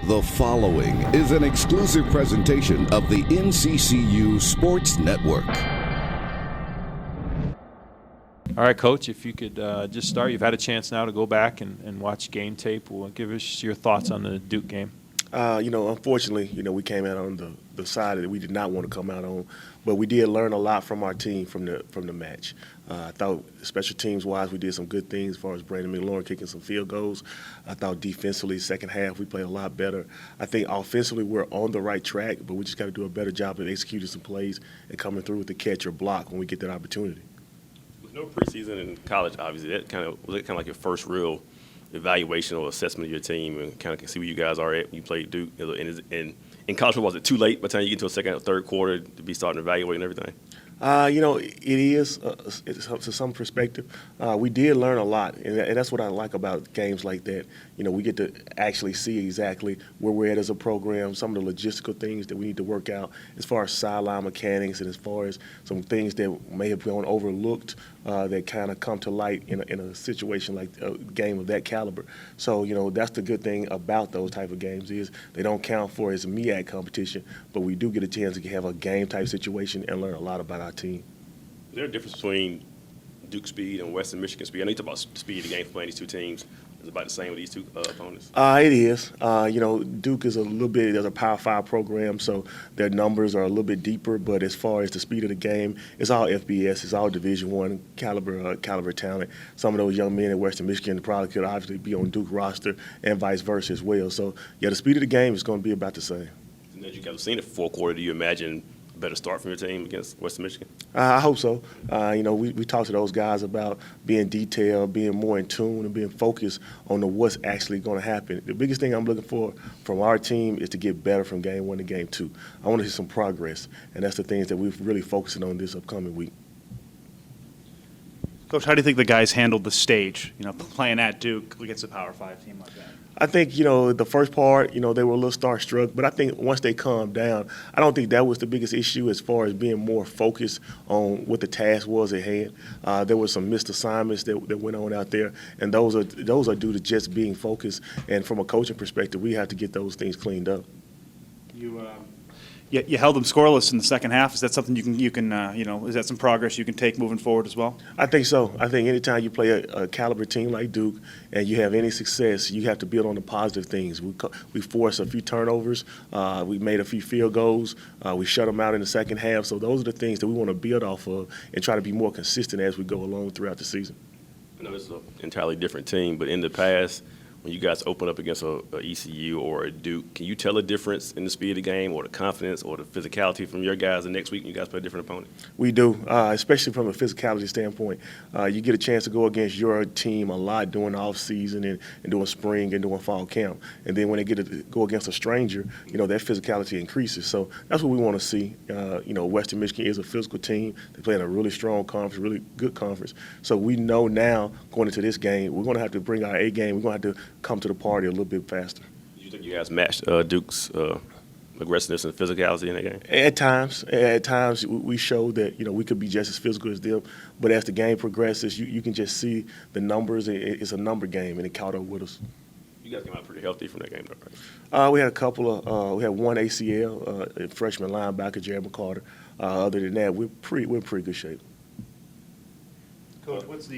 The following is an exclusive presentation of the NCCU Sports Network. All right, Coach, if you could just start. You've had a chance now to go back and watch game tape. Well, give us your thoughts on the Duke game. Unfortunately, we came out on the side that we did not want to come out on, but we did learn a lot from our team from the match. I thought special teams-wise, we did some good things as far as Brandon McLaurin kicking some field goals. I thought defensively, second half, we played a lot better. I think offensively, we're on the right track, but we just got to do a better job of executing some plays and coming through with the catch or block when we get that opportunity. With no preseason in college, obviously, was it kind of like your first real evaluation or assessment of your team and kind of can see where you guys are at when you played Duke? And in college football, was it too late by the time you get to a second or third quarter to be starting to evaluate and everything? It is to some perspective. We did learn a lot, and that's what I like about games like that. We get to actually see exactly where we're at as a program, some of the logistical things that we need to work out as far as sideline mechanics and as far as some things that may have gone overlooked that kind of come to light in a situation like a game of that caliber. So, that's the good thing about those type of games is they don't count for as a MEAC competition, but we do get a chance to have a game-type situation and learn a lot about our team. Is there a difference between Duke speed and Western Michigan speed? I know you talk about speed of the game for playing these two teams. Is it about the same with these two opponents? It is. Duke is there's a Power 5 program, so their numbers are a little bit deeper, but as far as the speed of the game, it's all FBS, it's all Division I caliber talent. Some of those young men at Western Michigan probably could obviously be on Duke roster and vice versa as well. So, the speed of the game is going to be about the same. And as you guys have seen the fourth quarter, do you imagine better start from your team against Western Michigan? I hope so. We talked to those guys about being detailed, being more in tune, and being focused on what's actually going to happen. The biggest thing I'm looking for from our team is to get better from game 1 to game 2. I want to see some progress, and that's the things that we're really focusing on this upcoming week. Coach, how do you think the guys handled the stage, playing at Duke against a Power 5 team like that? I think, the first part, they were a little starstruck, but I think once they calmed down, I don't think that was the biggest issue as far as being more focused on what the task was at hand. There were some missed assignments that went on out there, and those are due to just being focused. And from a coaching perspective, we have to get those things cleaned up. You held them scoreless in the second half. Is that something you can is that some progress you can take moving forward as well? I think so. I think anytime you play a caliber team like Duke and you have any success, you have to build on the positive things. We forced a few turnovers. We made a few field goals. We shut them out in the second half. So those are the things that we want to build off of and try to be more consistent as we go along throughout the season. I know it's an entirely different team, but in the past, when you guys open up against a ECU or a Duke, can you tell a difference in the speed of the game or the confidence or the physicality from your guys the next week when you guys play a different opponent? We do, especially from a physicality standpoint. You get a chance to go against your team a lot during the off-season and during spring and during fall camp. And then when they get to go against a stranger, that physicality increases. So that's what we want to see. Western Michigan is a physical team. They play in a really strong conference, really good conference. So we know now going into this game, we're going to have to bring our A game. We're going to have to come to the party a little bit faster. Do you think you guys matched Duke's aggressiveness and physicality in that game? At times, we showed that we could be just as physical as them. But as the game progresses, you can just see the numbers. It's a number game, and it caught up with us. You guys came out pretty healthy from that game, though, right? We had a couple of. We had one ACL, freshman linebacker Jerry Mack. Other than that, we're in pretty good shape. Coach, what's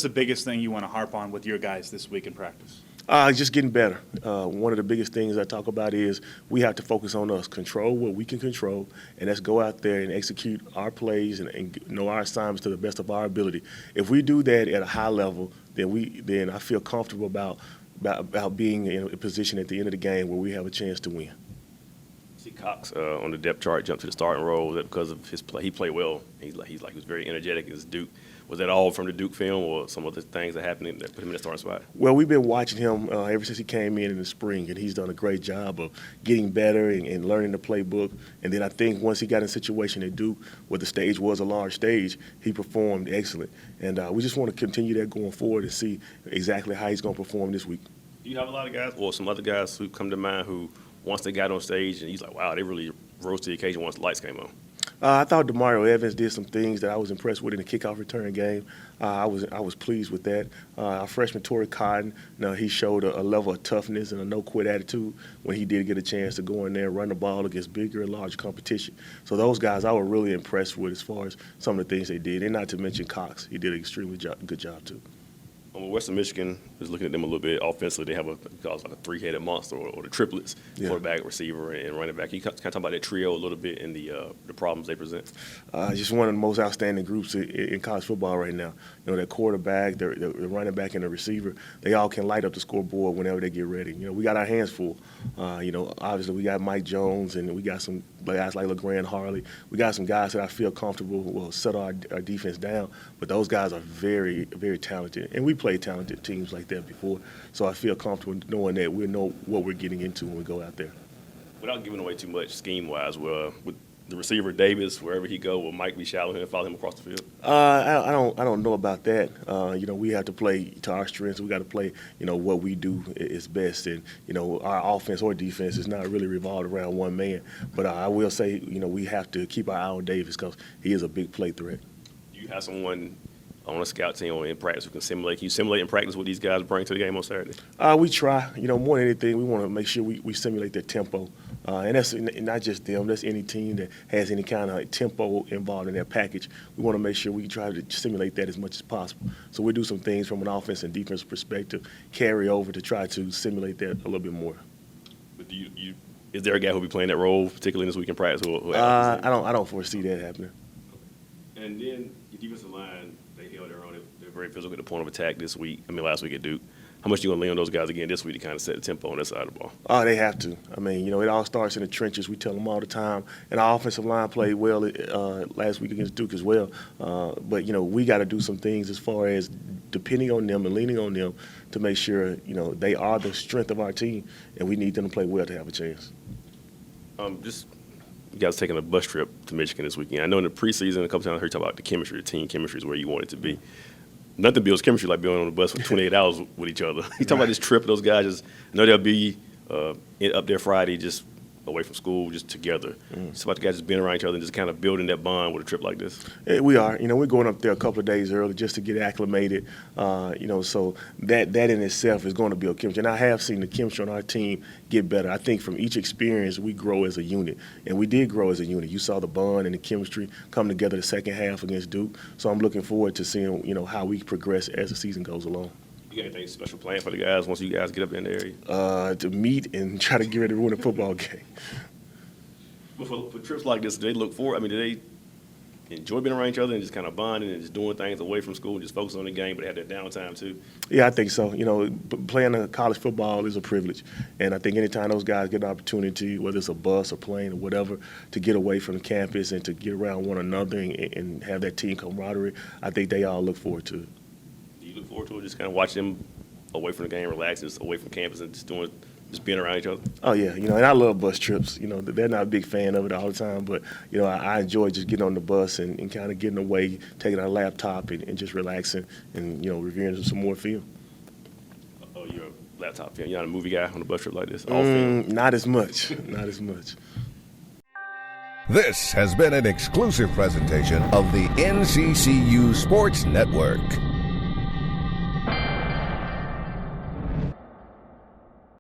the biggest thing you want to harp on with your guys this week in practice? Just getting better. One of the biggest things I talk about is we have to focus on us, control what we can control, and let's go out there and execute our plays and know our assignments to the best of our ability. If we do that at a high level, then I feel comfortable about being in a position at the end of the game where we have a chance to win. See Cox on the depth chart jump to the starting role. Was that because of his play? He played well. He was very energetic as Duke. Was that all from the Duke film or some of the things that happened that put him in the starting spot? Well, we've been watching him ever since he came in the spring, and he's done a great job of getting better and learning the playbook. And then I think once he got in a situation at Duke where the stage was a large stage, he performed excellent. And we just want to continue that going forward and see exactly how he's going to perform this week. Do you have a lot of guys or some other guys who come to mind who once they got on stage and he's like, wow, they really rose to the occasion once the lights came on? I thought DeMario Evans did some things that I was impressed with in the kickoff return game. I was pleased with that. Our freshman Torrey Cotton, he showed a level of toughness and a no-quit attitude when he did get a chance to go in there and run the ball against bigger and larger competition. So those guys I was really impressed with as far as some of the things they did, and not to mention Cox. He did an extremely good job too. Western Michigan is looking at them a little bit offensively. They have like a three-headed monster or the triplets, quarterback, receiver, and running back. Can you kind of talk about that trio a little bit and the problems they present? Just one of the most outstanding groups in college football right now. That quarterback, the running back, and the receiver, they all can light up the scoreboard whenever they get ready. We got our hands full. Obviously we got Mike Jones, and we got some guys like LeGrand Harley. We got some guys that I feel comfortable will settle our defense down. But those guys are very, very talented, and we played talented teams like that before. So I feel comfortable knowing that we know what we're getting into when we go out there. Without giving away too much scheme-wise, with the receiver Davis, wherever he go, will Mike be shadowing him and follow him across the field? I don't know about that. We have to play to our strengths. We got to play, what we do is best. And, our offense or defense is not really revolved around one man. But I will say, we have to keep our eye on Davis because he is a big play threat. Do you have someone on a scout team or in practice who can simulate? Can you simulate in practice what these guys bring to the game on Saturday? We try. More than anything, we want to make sure we simulate their tempo. And that's not just them. That's any team that has any kind of tempo involved in their package. We want to make sure we try to simulate that as much as possible. So we do some things from an offense and defense perspective, carry over to try to simulate that a little bit more. But is there a guy who'll be playing that role, particularly this week in practice? I don't foresee that happening. And then your defensive line, they held their own. They're very physical at the point of attack last week at Duke. How much do you want to lean on those guys again this week to kind of set the tempo on that side of the ball? Oh, they have to. It all starts in the trenches. We tell them all the time. And our offensive line played well last week against Duke as well. But we got to do some things as far as depending on them and leaning on them to make sure, they are the strength of our team, and we need them to play well to have a chance. You guys taking a bus trip to Michigan this weekend. I know in the preseason, a couple times I heard you talk about the chemistry. The team chemistry is where you want it to be. Nothing builds chemistry like being on the bus for 28 hours with each other. You talk about this trip, those guys I know they'll be up there Friday just away from school, just together. It's about the guys just being around each other and just kind of building that bond with a trip like this. We are. We're going up there a couple of days early just to get acclimated. So that in itself is going to build chemistry. And I have seen the chemistry on our team get better. I think from each experience we grow as a unit, and we did grow as a unit. You saw the bond and the chemistry come together the second half against Duke. So I'm looking forward to seeing how we progress as the season goes along. You got anything special planned for the guys once you guys get up in the area? To meet and try to get ready to win a football game. But for trips like this, do they look forward? Do they enjoy being around each other and just kind of bonding and just doing things away from school and just focusing on the game, but they have that downtime too? Yeah, I think so. Playing college football is a privilege. And I think anytime those guys get an opportunity, whether it's a bus or plane or whatever, to get away from the campus and to get around one another and have that team camaraderie, I think they all look forward to it. You look forward to it, just kind of watching them away from the game, relaxing, just away from campus and just being around each other? Oh, yeah. And I love bus trips. They're not a big fan of it all the time, but, I enjoy just getting on the bus and kind of getting away, taking our laptop and just relaxing and, reviewing some more film. Oh, you're a laptop fan. You're not a movie guy on a bus trip like this? All film? Not as much. Not as much. This has been an exclusive presentation of the NCCU Sports Network.